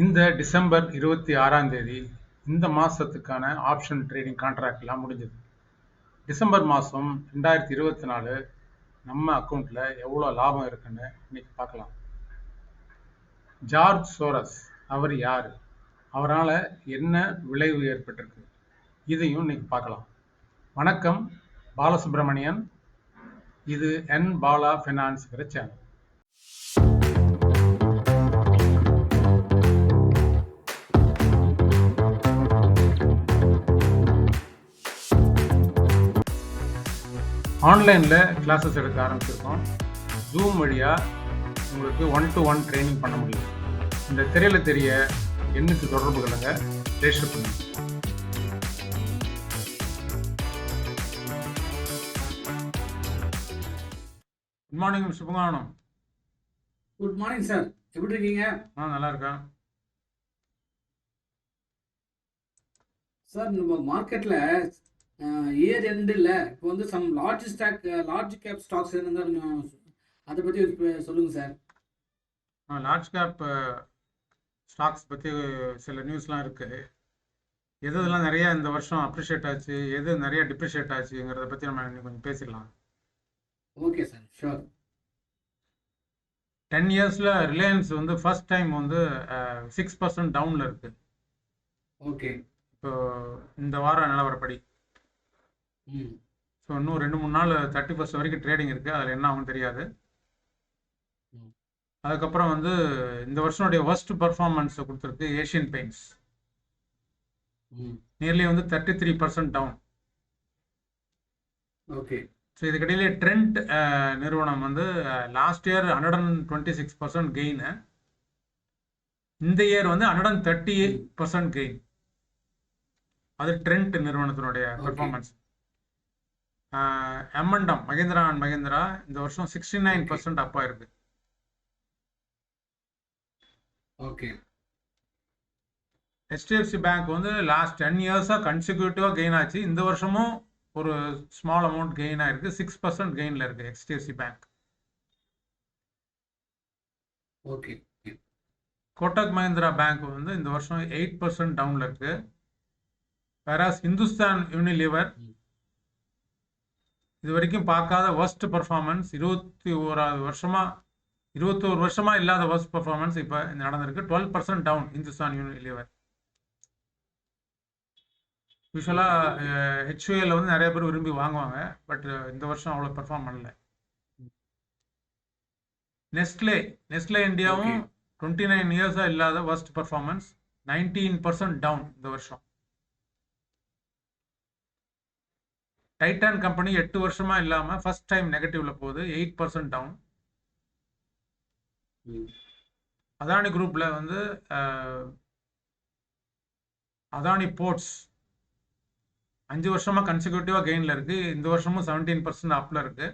இந்த டிசம்பர் 26ஆம் தேதி இந்த மாதத்துக்கான ஆப்ஷன் ட்ரேடிங் கான்ட்ராக்ட்லாம் முடிஞ்சது. டிசம்பர் மாதம் 2024 நம்ம அக்கௌண்ட்டில் எவ்வளோ லாபம் இருக்குன்னு இன்னைக்கு பார்க்கலாம். ஜார்ஜ் சோரஸ் அவர் யார், அவரால் என்ன விளைவு ஏற்பட்டிருக்கு, இதையும் இன்னைக்கு பார்க்கலாம். வணக்கம், பாலசுப்ரமணியன். இது என் பாலா ஃபினான்ஸ்ங்கிற சேனல். ஆன்லைனில் கிளாஸஸ் எடுக்க ஆரம்பிச்சிருக்கோம். ஜூம் வழியாக உங்களுக்கு 1-to-1 ட்ரைனிங் பண்ண முடியும். இந்த திரையில் தெரிய எண்ணுக்கு தொடர்பு கொள்ளுங்க, ரெஜிஸ்டர் பண்ணுங்க. Good morning mister Pungavanam. Good morning sir, எப்படி இருக்கீங்க? நல்லா இருக்கேன் சார். நம்ம மார்க்கெட்ல இயர் எண்ட் இல்லை, இப்போ வந்து சம் லார்ஜ் கேப் ஸ்டாக்ஸ் இருந்தால் அதை பற்றி சொல்லுங்கள் சார். லார்ஜ் கேப் ஸ்டாக்ஸ் பற்றி சில நியூஸ்லாம் இருக்குது. எதெல்லாம் நிறையா இந்த வருஷம் அப்ரிஷியேட் ஆச்சு, எது நிறைய டிப்ரிஷியேட் ஆச்சுங்கிறத பற்றி நம்ம இன்னைக்கு கொஞ்சம் பேசிடலாம். Okay sir, sure. 10 இயர்ஸில் ரிலையன்ஸ் வந்து ஃபர்ஸ்ட் டைம் வந்து 6% டவுனில் இருக்குது. ஓகே. இப்போ இந்த வாரம் நிலவரப்படி ஸோ இன்னும் 2-3 நாள் 31st வரைக்கும் ட்ரேடிங் இருக்குது. அதில் என்ன ஆகும் தெரியாது. அதுக்கப்புறம் வந்து இந்த வருஷனுடைய ஒர்ஸ்ட் பர்ஃபார்மன்ஸை கொடுத்துருக்கு ஏஷியன் பெயிண்ட்ஸ். நியர்லி வந்து 33% டவுன். ஓகே. ஸோ இதுக்கிடையிலே ட்ரெண்ட் நிறுவனம் வந்து லாஸ்ட் இயர் 126% கெயின், இந்த இயர் வந்து 138% கெயின். அது ட்ரெண்ட் நிறுவனத்தினுடைய performance. Momentum Mahindra and Mahindra இந்த வருஷம் 69% அப்பா இருக்கு. ஓகே. HDFC பேங்க் வந்து லாஸ்ட் 10 இயர்ஸாக கன்சிக்யூட்டிவாக கெயின் ஆச்சு. இந்த வருஷமும் ஒரு ஸ்மால் அமௌண்ட் கெயின் ஆயிருக்கு. 6% கெயினில் இருக்கு HDFC bank. Okay. Kotak Mahindra bank வந்து இந்த வருஷம் 8% டவுனில் இருக்கு. வேறாஸ் இந்துஸ்தான் யூனிலிவர் இது வரைக்கும் பார்க்காத வர்ஸ்ட் பர்ஃபார்மன்ஸ், 21 வருஷமா இல்லாத வர்ஸ்ட் பர்ஃபார்மன்ஸ் இப்போ நடந்திருக்கு. 12% டவுன் இந்துஸ்தான் யூனிலிவர். யூஸ்வலாக HUL வந்து நிறைய பேர் விரும்பி வாங்குவாங்க, பட் இந்த வருஷம் அவ்வளோ பெர்ஃபார்ம் பண்ணல. நெஸ்லே இந்தியாவும் 29 இயர்ஸாக இல்லாத வர்ஸ்ட் பர்ஃபார்மன்ஸ், 19% டவுன் இந்த வருஷம். டைட்டான் கம்பெனி 8 வருஷமா இல்லாம ஃபர்ஸ்ட் டைம் நெகட்டிவ்ல போகுது, 8% டவுன். அதானி குரூப்ல வந்து அதானி போர்ட்ஸ் 5 வருஷமா கன்சிக்யூட்டிவா கெயின்ல இருக்கு. இந்த வருஷமும் 17% அப்ல இருக்கு.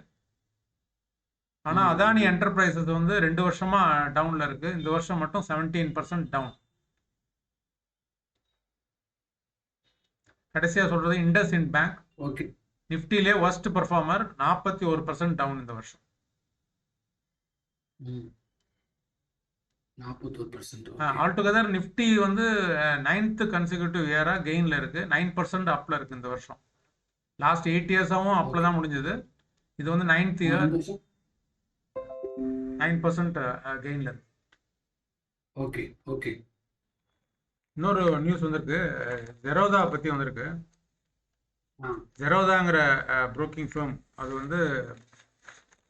ஆனா அதானி என்டர்பிரைசஸ் வந்து 2 வருஷமா டவுன்ல இருக்கு. இந்த வருஷம் மட்டும் 17% டவுன். கடைசியா சொல்றது இண்டஸ்இண்ட் பேங்க். ஓகே. நிஃப்டிலே வர்ஸ்ட் பர்ஃபார்மர், 41% டவுன் இந்த வருஷம். 41%. ஆல்டுகெதர் நிஃப்டி வந்து 9th கன்சிக்யூட்டிவ் இயரா கெயின்ல இருக்கு. 9% அப்ல இருக்கு இந்த வருஷம். லாஸ்ட் 8 இயர்ஸாவும் அப்ல தான் முடிஞ்சது. இது வந்து 9th இயர் 9% கெயின்ல இருக்கு. ஓகே. ஓகே. இன்னொரு நியூஸ் வந்திருக்கு, ஜெரோதா பத்தி வந்திருக்கு. ஜெரோதாங்கிற புரோக்கிங் ஃபர்ம், அது வந்து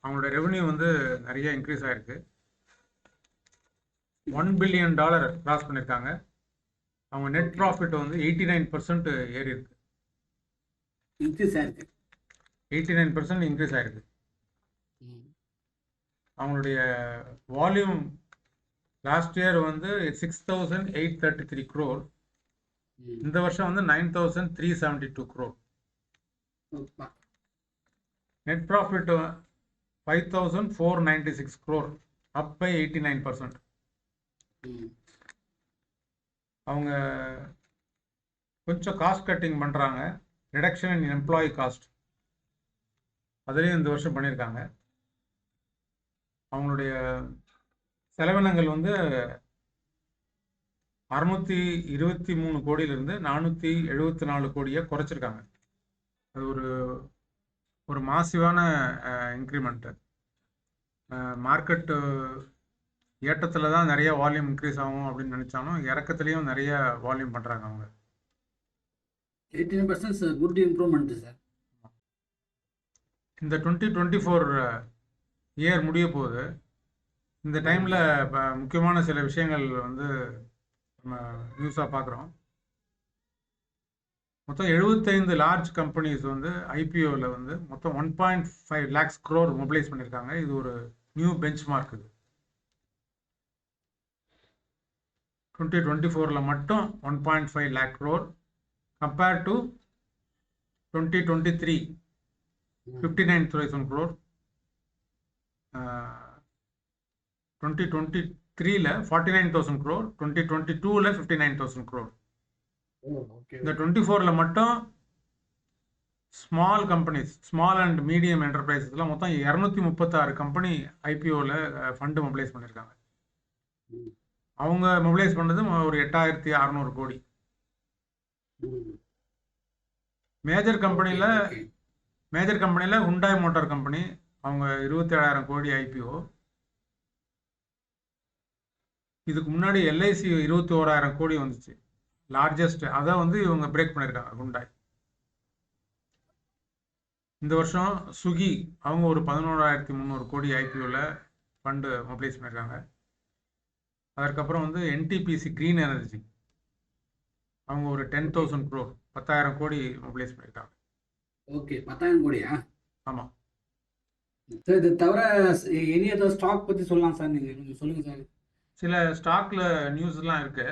அவங்களோட ரெவன்யூ வந்து நிறைய இன்க்ரீஸ் ஆயிருக்கு. $1 பில்லியன் கிராஸ் பண்ணியிருக்காங்க. அவங்க நெட் ப்ராஃபிட் வந்து 89% ஏறி இருக்கு. 89% இன்க்ரீஸ் ஆயிருக்கு. அவங்களுடைய வால்யூம் லாஸ்ட் இயர் வந்து 6,833 crore. இந்த வருஷம் வந்து 9,372 crore. Net profit 5,496 crore, up by 89%. அவங்க கொஞ்சம் காஸ்ட் கட்டிங் பண்ணுறாங்க, ரிடக்ஷன் இன் எம்ப்ளாயி காஸ்ட், அதுலேயும் இந்த வருஷம் பண்ணியிருக்காங்க. அவங்களுடைய செலவினங்கள் வந்து 623 கோடியிலிருந்து 474 கோடியை குறைச்சிருக்காங்க. அது ஒரு மாசிவான இன்க்ரிமெண்ட்டு. மார்க்கெட்டு ஏற்றத்தில் தான் நிறைய வால்யூம் இன்க்ரீஸ் ஆகும் அப்படின்னு நினச்சாலும் இறக்கத்துலேயும் நிறைய வால்யூம் பண்ணுறாங்க அவங்க. 18% குட் இம்ப்ரூவ்மெண்ட் சார். இந்த 2024 இயர் முடிய போகுது. இந்த டைமில் முக்கியமான சில விஷயங்கள் வந்து நம்ம நியூஸாக பார்க்குறோம். மொத்தம் 75 லார்ஜ் கம்பெனிஸ் வந்து ஐபிஓவில் வந்து மொத்தம் 1.5 lakhs crore மொபிலைஸ் பண்ணியிருக்காங்க. இது ஒரு நியூ பெஞ்ச் மார்க். இது 2024 மட்டும் 1.5 lakh crore compared to 2023 59,000 crore. 2023 49,000 crore, 2022 59,000 crore. இந்த 24 மட்டும் small companies, small and medium என்டர்பிரைசஸ்லாம் மொத்தம் 236 கம்பெனி ஐபிஓவில் ஃபண்டு மொபிலைஸ் பண்ணியிருக்காங்க. அவங்க மொபிலைஸ் பண்ணது ஒரு 8,600 கோடி. மேஜர் கம்பெனியில் ஹுண்டாய் மோட்டார் கம்பெனி அவங்க 27,000 கோடி ஐபிஓ. இதுக்கு முன்னாடி எல்ஐசி 21,000 கோடி வந்துச்சு, லார்ஜஸ்ட். அதை வந்து இவங்க பிரேக் பண்ணியிருக்காங்க ஹுண்டாய். இந்த வருஷம் சுகி அவங்க ஒரு 11,300 கோடி ஐபிஓவில் ஃபண்டு மொபிலைஸ் பண்ணியிருக்காங்க. அதற்கப்புறம் வந்து என்டிபிசி கிரீன் எனர்ஜி அவங்க ஒரு 10,000 crore 10,000 கோடி மொபிலைஸ் பண்ணியிருக்காங்க. ஓகே, 10,000 கோடியா? ஆமாம் சார். இது தவிர எனி அதர் ஸ்டாக் பற்றி சொல்லலாம் சார், நீங்கள் கொஞ்சம் சொல்லுங்கள் சார். சில ஸ்டாக்ல நியூஸ்லாம் இருக்கு.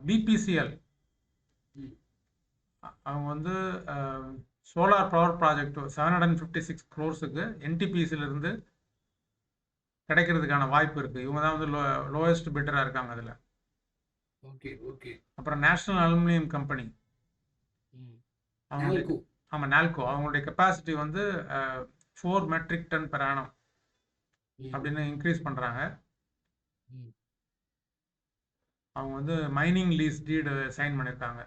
பிபிசிஎல் அவங்க வந்து சோலார் பவர் ப்ராஜெக்ட் 756 crores என்டிபிசியிலிருந்து கிடைக்கிறதுக்கான வாய்ப்பு இருக்குது. இவங்க தான் வந்து லோயஸ்ட் பிட்டராக இருக்காங்க அதில். Okay okay. அப்புறம் நேஷ்னல் அலுமினியம் கம்பெனி அவங்க, ஆமாம் நால்கோ, அவங்களுடைய கெப்பாசிட்டி வந்து 4 மெட்ரிக் டன் பெர் ஆனம் அப்படின்னு இன்க்ரீஸ் பண்ணுறாங்க. அவங்க வந்து மைனிங் லீஸ் டீடு சைன் பண்ணியிருக்காங்க.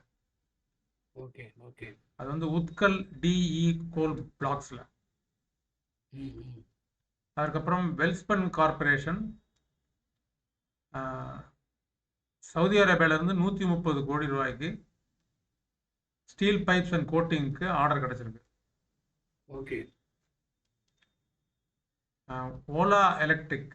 Okay okay. அது வந்து உத்கல் டிஇ கோல் பிளாக்ஸில். அதுக்கப்புறம் வெல்ஸ்பன் கார்பரேஷன் சவுதி அரேபியாவிலேருந்து 130 கோடி ரூபாய்க்கு ஸ்டீல் பைப்ஸ் அண்ட் கோட்டிங்க்கு ஆர்டர் கிடச்சிருக்கு. ஓகே. ஓலா எலக்ட்ரிக்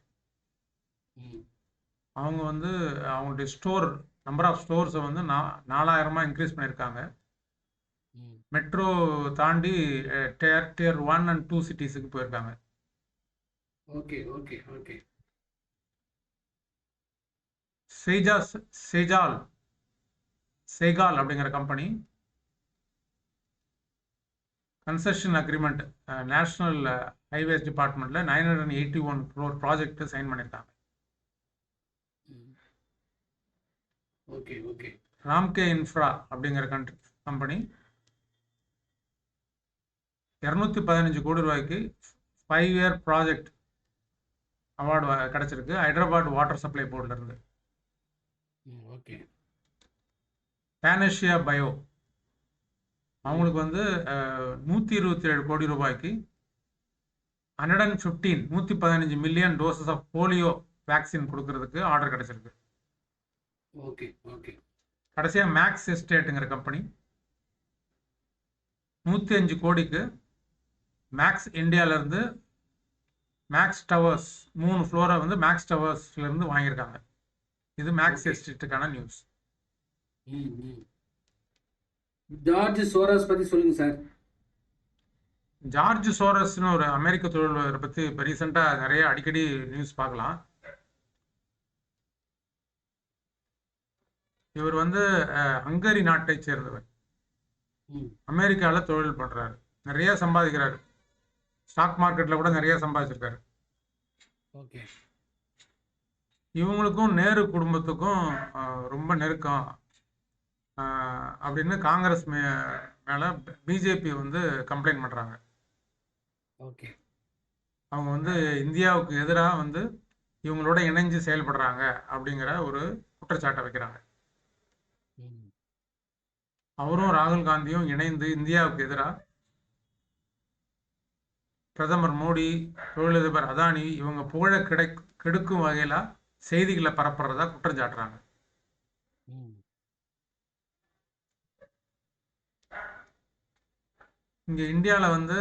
அவங்க வந்து அவங்களுடைய ஸ்டோர் நம்பர் ஆஃப் ஸ்டோர்ஸை வந்து 4,000 இன்க்ரீஸ் பண்ணியிருக்காங்க. மெட்ரோ தாண்டி tier 1 and 2 சிட்டிஸுக்கு போயிருக்காங்க. Okay okay okay. சேகால் அப்படிங்கிற company concession agreement national highways டிபார்ட்மெண்ட்டில் 981 crore ப்ராஜெக்ட் சைன் பண்ணியிருக்காங்க. Okay okay. ராம்கே இன்ஃப்ரா அப்படிங்கிற கம்பெனி 215 கோடி ரூபாய்க்கு 5-year ப்ராஜெக்ட் அவார்டு கிடச்சிருக்கு ஹைதராபாத் வாட்டர் சப்ளை போர்ட்லேருந்து. ஓகே. பேனேஷியா பயோ அவங்களுக்கு வந்து 127 கோடி ரூபாய்க்கு 115 million doses of polio vaccine கொடுக்கறதுக்கு ஆர்டர் கிடச்சிருக்கு. Okay okay. கடைசியாக மேக்ஸ் எஸ்டேட்டுங்கிற கம்பெனி 105 கோடிக்கு மேக்ஸ் இந்தியாவிலேருந்து மேக்ஸ் டவர்ஸ் 3 ஃப்ளோரை வந்து மேக்ஸ் டவர்ஸ்லேருந்து வாங்கியிருக்காங்க. இது மேக்ஸ் எஸ்டேட்டுக்கான நியூஸ். ஜார்ஜ் சோரஸ் பற்றி சொல்லுங்கள் சார். ஜார்ஜ் சோரஸ்னு ஒரு அமெரிக்க தொழிலதிபரை பற்றி இப்போ ரீசெண்டாக நிறைய அடிக்கடி நியூஸ் பார்க்கலாம். இவர் வந்து ஹங்கரி நாட்டை சேர்ந்தவர். அமெரிக்காவில் தொழில் பண்ணுறாரு, நிறைய சம்பாதிக்கிறாரு. ஸ்டாக் மார்க்கெட்டில் கூட நிறைய சம்பாதிச்சிருக்காரு. ஓகே. இவங்களுக்கும் நேரு குடும்பத்துக்கும் ரொம்ப நெருக்கம் அப்படின்னு காங்கிரஸ் மேலே பிஜேபி வந்து கம்ப்ளைண்ட் பண்ணுறாங்க. ஓகே. அவங்க வந்து இந்தியாவுக்கு எதிராக வந்து இவங்களோட இணைஞ்சு செயல்படுறாங்க அப்படிங்கிற ஒரு குற்றச்சாட்டை வைக்கிறாங்க. ம். அவரும் ராகுல் காந்தியும் இணைந்து இந்தியாவுக்கு எதிராக பிரதமர் மோடி, தொழிலதிபர் அதானி இவங்க புகழ கெடுக்கும் வகையில செய்திகளை பரப்புறதா குற்றம் சாட்டுறாங்க. ம். இங்க இந்தியாவில் வந்து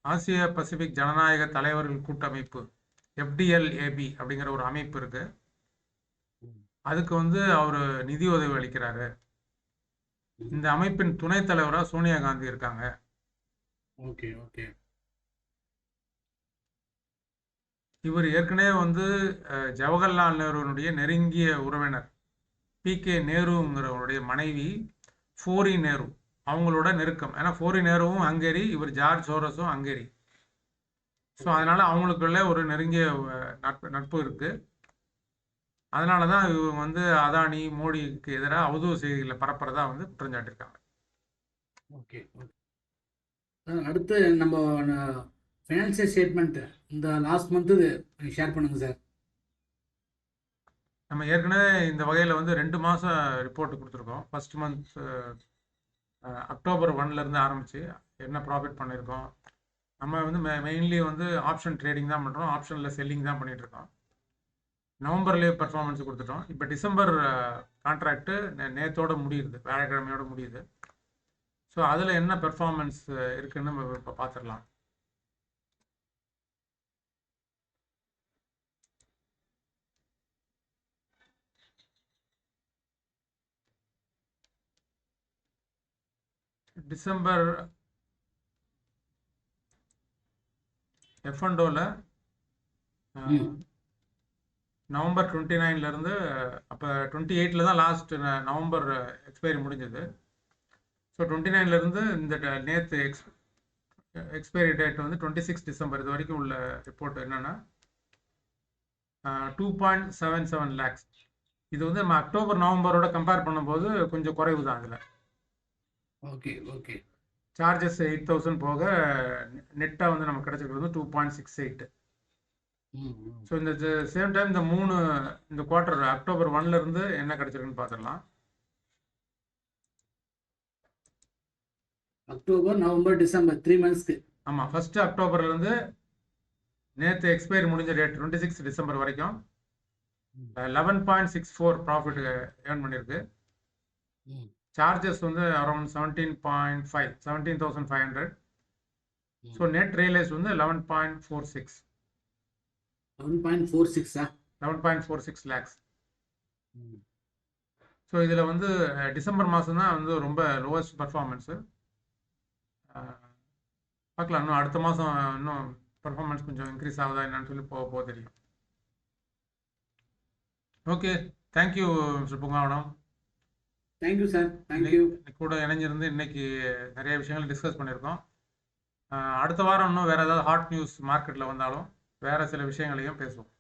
ஆசிய பசிபிக் ஜனநாயக தலைவர்கள் கூட்டமைப்பு FDLAB அப்படிங்கிற ஒரு அமைப்பு இருக்கு. ம். அதுக்கு வந்து அவர் நிதி உதவி அளிக்கிறாரு. ம். இந்த அமைப்பின் துணைத் தலைவராக சோனியா காந்தி இருக்காங்க. Okay okay. இவர் ஏற்கனவே வந்து ஜவஹர்லால் நேருனுடைய நெருங்கிய உறவினர் PK நேருங்கிறவருடைய மனைவி ஃபோரி நேரு, அவங்களோட நெருக்கம். ஏன்னா ஃபோரி நேருவும் ஹங்கேரி, இவர் ஜார்ஜ் சோரஸும் ஹங்கேரி. ஸோ அதனால அவங்களுக்குள்ள ஒரு நெருங்கிய நட்பு இருக்கு. அதனால தான் இவங்க வந்து அதானி, மோடிக்கு எதிராக அவதூறு செய்திகளை பரப்புறதா வந்து குற்றம் சாட்டியிருக்காங்க. Okay okay. அடுத்து நம்ம ஃபினான்சியல் ஸ்டேட்மெண்ட் இந்த லாஸ்ட் மந்த்து ஷேர் பண்ணுங்க சார். நம்ம ஏற்கனவே இந்த வகையில் வந்து 2 மாதம் ரிப்போர்ட் கொடுத்துருக்கோம். ஃபர்ஸ்ட் மந்த் அக்டோபர் 1லேருந்து ஆரம்பித்து என்ன ப்ராஃபிட் பண்ணியிருக்கோம். நம்ம வந்து மெயின்லி வந்து ஆப்ஷன் ட்ரேடிங் தான் பண்ணுறோம், ஆப்ஷனில் செல்லிங் தான் பண்ணிகிட்ருக்கோம். நவம்பர்லேயே பெர்ஃபார்மன்ஸ் கொடுத்துட்டோம். இப்போ டிசம்பர் கான்ட்ராக்டு நேத்தோட முடியுது, வியாழக்கிழமையோட முடியுது. ஸோ அதில் என்ன பெர்ஃபார்மன்ஸ் இருக்குன்னு நம்ம இப்போ பார்த்துடலாம். டிசம்பர் F&Oவில் நவம்பர் 29லேருந்து அப்போ 28ல் தான் லாஸ்ட் நவம்பர் எக்ஸ்பைரி முடிஞ்சது. ஸோ 29லேருந்து இந்த நேற்று எக்ஸ்பைரி டேட் வந்து 26 டிசம்பர் இது வரைக்கும் உள்ள ரிப்போர்ட் என்னென்னா 2.77 lakhs. இது வந்து நம்ம அக்டோபர் நவம்பரோட கம்பேர் பண்ணும்போது கொஞ்சம் குறைவு தான். அதில் ஓகே ஓகே. சார்ஜஸ் 8,000 போக நெட்டாக வந்து நமக்கு கிடைச்சிருக்கிறது 2.68. ஸோ இந்த சேம் டைம் இந்த குவார்ட்டர் அக்டோபர் 1லேருந்து என்ன கிடைச்சிருக்குன்னு பார்த்துடலாம். அக்டோபர் நவம்பர் டிசம்பர் 3 மந்த்ஸ்க்கு. ஆமாம், ஃபர்ஸ்ட் அக்டோபர்லேருந்து நேற்று எக்ஸ்பைரி முடிஞ்ச டேட் 26 டிசம்பர் வரைக்கும் 11.64 ப்ராஃபிட் ஏர்ன் பண்ணியிருக்கு. சார்ஜஸ் வந்து அரௌண்ட் 17,500. ஸோ நெட் ரியலைஸ் வந்து 11.46. 11.46 lakhs. ஸோ இதில் வந்து டிசம்பர் மாதம் தான் வந்து ரொம்ப லோவஸ்ட் பர்ஃபார்மன்ஸு. பார்க்கலாம், இன்னும் அடுத்த மாதம் இன்னும் பர்ஃபார்மன்ஸ் கொஞ்சம் இன்க்ரீஸ் ஆகுதா என்னன்னு சொல்லி போக தெரியும். Okay, thank you mister Pungavanam. Thank you sir. Thank you. கூட இணைஞ்சிருந்து இன்னைக்கு நிறைய விஷயங்கள் டிஸ்கஸ் பண்ணியிருக்கோம். அடுத்த வாரம் இன்னும் வேறு ஏதாவது ஹாட் நியூஸ் மார்க்கெட்டில் வந்தாலும் வேறு சில விஷயங்களையும் பேசுவோம்.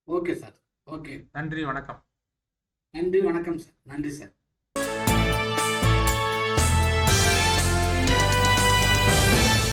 Okay sir. ஓகே. நன்றி, வணக்கம். நன்றி, வணக்கம் சார். நன்றி சார்.